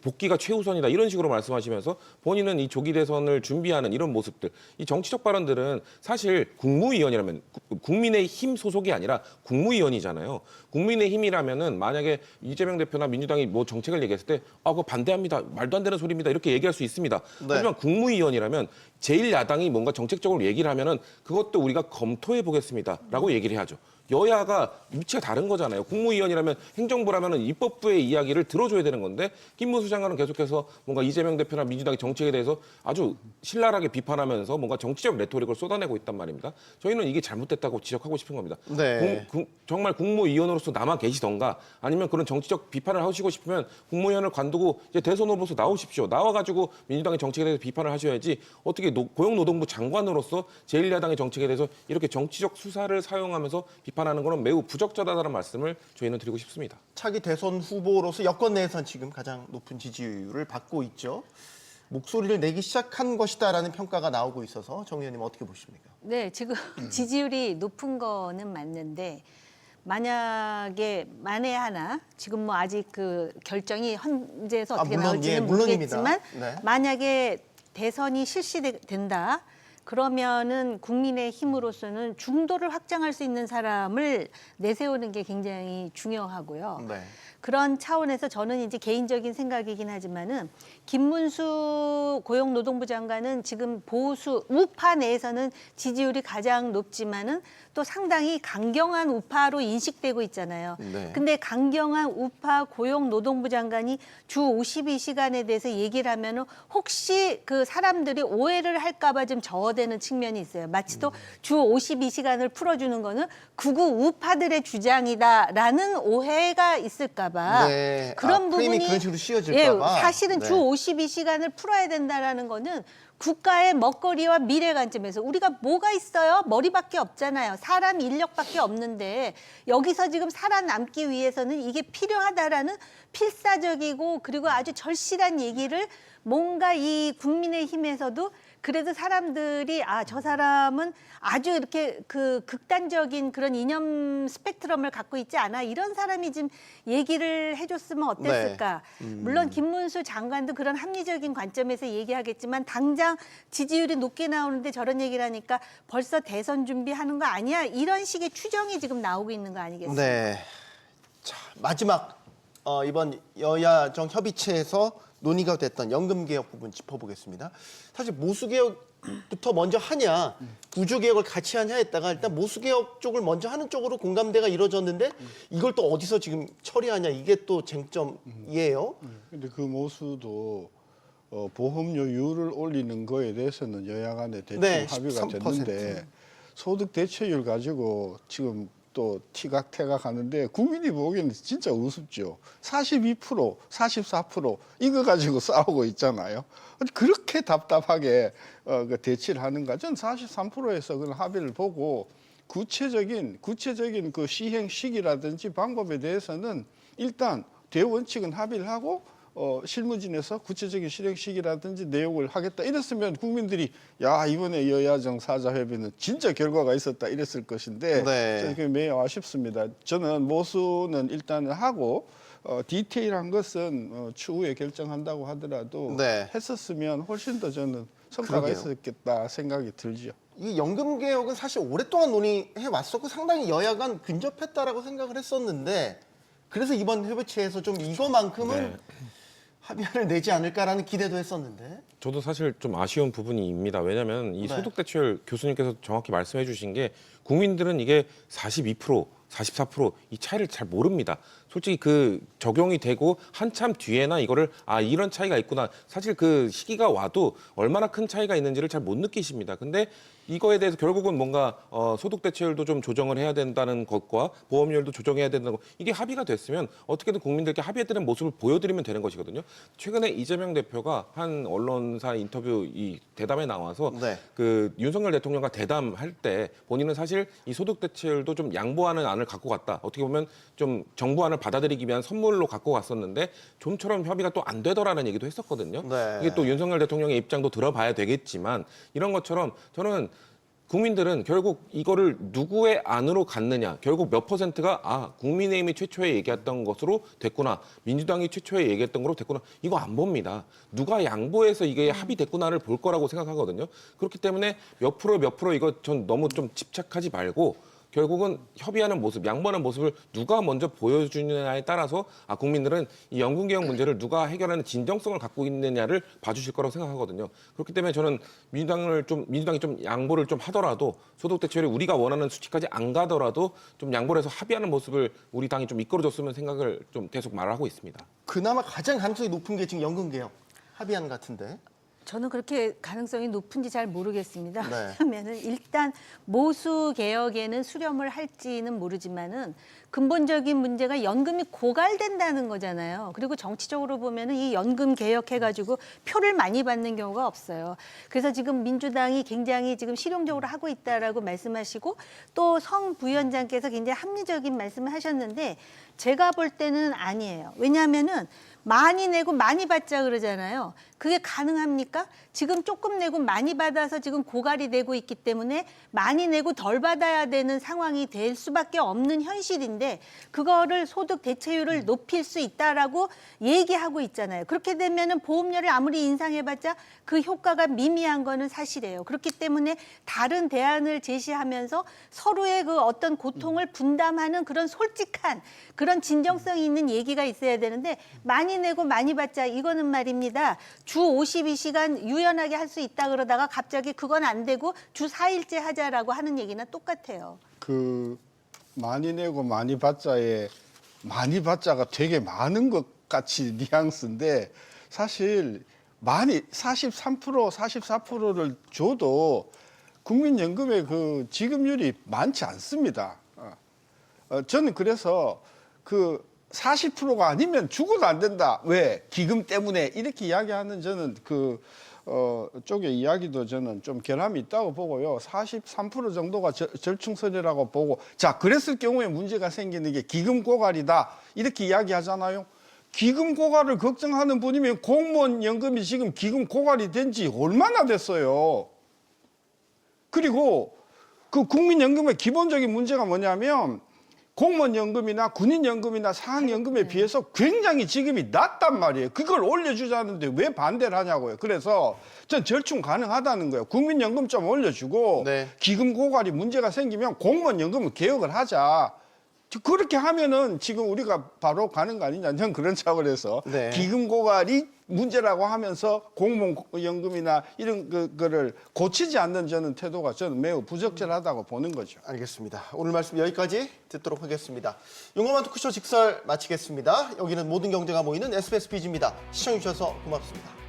복귀가 최우선이다 이런 식으로 말씀하시면서 본인은 이 조기 대선을 준비하는 이런 모습들, 이 정치적 발언들은 사실 국무위원이라면 국민의힘 소속이 아니라 국무위원이잖아요. 국민의힘이라면은 만약에 이재명 대표나 민주당이 뭐 정책을 얘기했을 때 그거 반대합니다, 말도 안 되는 소리입니다 이렇게 얘기할 수 있습니다. 네. 하지만 국무위원이라면 제1야당이 뭔가 정책적으로 얘기를 하면은 그것도 우리가 검토해 보겠습니다라고 얘기를 해야죠. 여야가 위치가 다른 거잖아요. 국무위원이라면 행정부라면은 입법부의 이야기를 들어줘야 되는 건데 김문수 장관은 계속해서 뭔가 이재명 대표나 민주당의 정책에 대해서 아주 신랄하게 비판하면서 뭔가 정치적 레토릭을 쏟아내고 있단 말입니다. 저희는 이게 잘못됐다고 지적하고 싶은 겁니다. 네. 정말 국무위원으로서 남아 계시던가 아니면 그런 정치적 비판을 하시고 싶으면 국무위원을 관두고 이제 대선 후보로서 나오십시오. 나와가지고 민주당의 정책에 대해서 비판을 하셔야지 어떻게 고용노동부 장관으로서 제1야당의 정책에 대해서 이렇게 정치적 수사를 사용하면서 비판하는 것은 매우 부적절하다는 말씀을 저희는 드리고 싶습니다. 차기 대선 후보로서 여권 내에선 지금 가장 높은 지지율을 받고 있죠. 목소리를 내기 시작한 것이다라는 평가가 나오고 있어서 정 의원님 어떻게 보십니까? 네, 지금 지지율이 높은 거는 맞는데 만에 하나 지금 뭐 아직 그 결정이 헌재에서 어떻게 나올지는 모르겠지만 네. 만약에 대선이 실시된다. 그러면은 국민의 힘으로서는 중도를 확장할 수 있는 사람을 내세우는 게 굉장히 중요하고요. 네. 그런 차원에서 저는 이제 개인적인 생각이긴 하지만은 김문수 고용노동부 장관은 지금 보수 우파 내에서는 지지율이 가장 높지만은 또 상당히 강경한 우파로 인식되고 있잖아요. 네. 근데 강경한 우파 고용노동부 장관이 주 52시간에 대해서 얘기를 하면은 혹시 그 사람들이 오해를 할까 봐 좀 방어되는 측면이 있어요. 마치 또 주 52시간을 풀어주는 거는 극우 우파들의 주장이다라는 오해가 있을까 봐 네. 그런 프레임이 부분이 그런 식으로 씌워질까 봐. 사실은 네. 주 52시간을 풀어야 된다라는 거는 국가의 먹거리와 미래 관점에서 우리가 뭐가 있어요? 머리밖에 없잖아요. 사람 인력밖에 없는데 여기서 지금 살아남기 위해서는 이게 필요하다라는 필사적이고 그리고 아주 절실한 얘기를 뭔가 이 국민의힘에서도 그래도 사람들이 저 사람은 아주 이렇게 그 극단적인 그런 이념 스펙트럼을 갖고 있지 않아 이런 사람이 지금 얘기를 해줬으면 어땠을까. 물론 김문수 장관도 그런 합리적인 관점에서 얘기하겠지만 당장 지지율이 높게 나오는데 저런 얘기를 하니까 벌써 대선 준비하는 거 아니야? 이런 식의 추정이 지금 나오고 있는 거 아니겠습니까? 네. 자, 마지막 이번 여야정 협의체에서 논의가 됐던 연금개혁 부분 짚어보겠습니다. 사실 모수개혁부터 먼저 하냐, 구조개혁을 같이 하냐 했다가 일단 모수개혁 쪽을 먼저 하는 쪽으로 공감대가 이루어졌는데 이걸 또 어디서 지금 처리하냐, 이게 또 쟁점이에요. 근데 그 모수도 보험료율을 올리는 거에 대해서는 여야 간에 대충 네, 합의가 13%. 됐는데 소득 대체율 가지고 지금 또 티각태각 하는데 국민이 보기에는 진짜 우습죠. 42%, 44% 이거 가지고 싸우고 있잖아요. 그렇게 답답하게 그 대치를 하는가? 전 43%에서 그런 합의를 보고 구체적인 그 시행 시기라든지 방법에 대해서는 일단 대원칙은 합의를 하고 실무진에서 구체적인 실행 시기라든지 내용을 하겠다 이랬으면 국민들이 야 이번에 여야정 사자협의는 진짜 결과가 있었다 이랬을 것인데 네. 저는 그게 매우 아쉽습니다. 저는 모수는 일단은 하고 디테일한 것은 추후에 결정한다고 하더라도 네. 했었으면 훨씬 더 저는 성과가 그러게요. 있었겠다 생각이 들죠. 이 연금개혁은 사실 오랫동안 논의해 왔었고 상당히 여야 간 근접했다라고 생각을 했었는데 그래서 이번 협의체에서 좀 이거만큼은 네. 합의안을 내지 않을까라는 기대도 했었는데. 저도 사실 좀 아쉬운 부분입니다. 왜냐하면 이 네. 소득대출 교수님께서 정확히 말씀해 주신 게 국민들은 이게 42%, 44%이 차이를 잘 모릅니다. 솔직히 그 적용이 되고 한참 뒤에나 이거를 이런 차이가 있구나. 사실 그 시기가 와도 얼마나 큰 차이가 있는지를 잘 못 느끼십니다. 근데 이거에 대해서 결국은 뭔가 소득 대체율도 좀 조정을 해야 된다는 것과 보험료율도 조정해야 된다는 것, 이게 합의가 됐으면 어떻게든 국민들께 합의했다는 모습을 보여드리면 되는 것이거든요. 최근에 이재명 대표가 한 언론사 인터뷰 이 대담에 나와서 네. 그 윤석열 대통령과 대담할 때 본인은 사실 이 소득 대체율도 좀 양보하는 안을 갖고 갔다. 어떻게 보면 좀 정부안을 받아들이기 위한 선물로 갖고 갔었는데 좀처럼 협의가 또 안 되더라는 얘기도 했었거든요. 네. 이게 또 윤석열 대통령의 입장도 들어봐야 되겠지만 이런 것처럼 저는 국민들은 결국 이거를 누구의 안으로 갔느냐, 결국 몇 퍼센트가 국민의힘이 최초에 얘기했던 것으로 됐구나, 민주당이 최초에 얘기했던 거로 됐구나, 이거 안 봅니다. 누가 양보해서 이게 합의됐구나를 볼 거라고 생각하거든요. 그렇기 때문에 몇 프로 이거 전 너무 좀 집착하지 말고 결국은 협의하는 모습, 양보하는 모습을 누가 먼저 보여주느냐에 따라서 국민들은 이 연금개혁 문제를 누가 해결하는 진정성을 갖고 있느냐를 봐주실 거라고 생각하거든요. 그렇기 때문에 저는 민주당이 좀 양보를 좀 하더라도 소득 대체율이 우리가 원하는 수치까지 안 가더라도 좀 양보를 해서 합의하는 모습을 우리 당이 좀 이끌어줬으면 생각을 좀 계속 말하고 있습니다. 그나마 가장 가능성이 높은 게 지금 연금개혁 합의안 같은데. 저는 그렇게 가능성이 높은지 잘 모르겠습니다. 네. 왜냐하면 일단 모수 개혁에는 수렴을 할지는 모르지만은 근본적인 문제가 연금이 고갈된다는 거잖아요. 그리고 정치적으로 보면은 이 연금 개혁해가지고 표를 많이 받는 경우가 없어요. 그래서 지금 민주당이 굉장히 지금 실용적으로 하고 있다라고 말씀하시고 또 성 부위원장께서 굉장히 합리적인 말씀을 하셨는데 제가 볼 때는 아니에요. 왜냐하면은 많이 내고 많이 받자 그러잖아요. 그게 가능합니까? 지금 조금 내고 많이 받아서 지금 고갈이 되고 있기 때문에 많이 내고 덜 받아야 되는 상황이 될 수밖에 없는 현실인데 그거를 소득 대체율을 높일 수 있다라고 얘기하고 있잖아요. 그렇게 되면은 보험료를 아무리 인상해봤자 그 효과가 미미한 거는 사실이에요. 그렇기 때문에 다른 대안을 제시하면서 서로의 그 어떤 고통을 분담하는 그런 솔직한 그런 진정성이 있는 얘기가 있어야 되는데 많이 내고 많이 받자 이거는 말입니다. 주 52시간 유연하게 할 수 있다 그러다가 갑자기 그건 안 되고 주 4일째 하자라고 하는 얘기나 똑같아요. 그 많이 내고 많이 받자에 많이 받자가 되게 많은 것 같이 뉘앙스인데 사실 많이 43%, 44%를 줘도 국민연금의 그 지급률이 많지 않습니다. 저는 그래서 그 40%가 아니면 죽어도 안 된다. 왜? 기금 때문에 이렇게 이야기하는 저는 쪽의 이야기도 저는 좀 결함이 있다고 보고요. 43% 정도가 절충선이라고 보고, 자, 그랬을 경우에 문제가 생기는 게 기금 고갈이다. 이렇게 이야기하잖아요. 기금 고갈을 걱정하는 분이면 공무원 연금이 지금 기금 고갈이 된 지 얼마나 됐어요. 그리고 그 국민연금의 기본적인 문제가 뭐냐면 공무원연금이나 군인연금이나 사학연금에 비해서 굉장히 지급이 낮단 말이에요. 그걸 올려주자는데 왜 반대를 하냐고요. 그래서 전 절충 가능하다는 거예요. 국민연금 좀 올려주고 네. 기금 고갈이 문제가 생기면 공무원연금을 개혁을 하자. 그렇게 하면은 지금 우리가 바로 가는 거 아니냐. 저는 그런 차원에서 네. 기금 고갈이 문제라고 하면서 공무원연금이나 이런 거를 고치지 않는 저는 태도가 저는 매우 부적절하다고 보는 거죠. 알겠습니다. 오늘 말씀 여기까지 듣도록 하겠습니다. 용감한 토크쇼 직설 마치겠습니다. 여기는 모든 경제가 모이는 SBS 비즈입니다. 시청해주셔서 고맙습니다.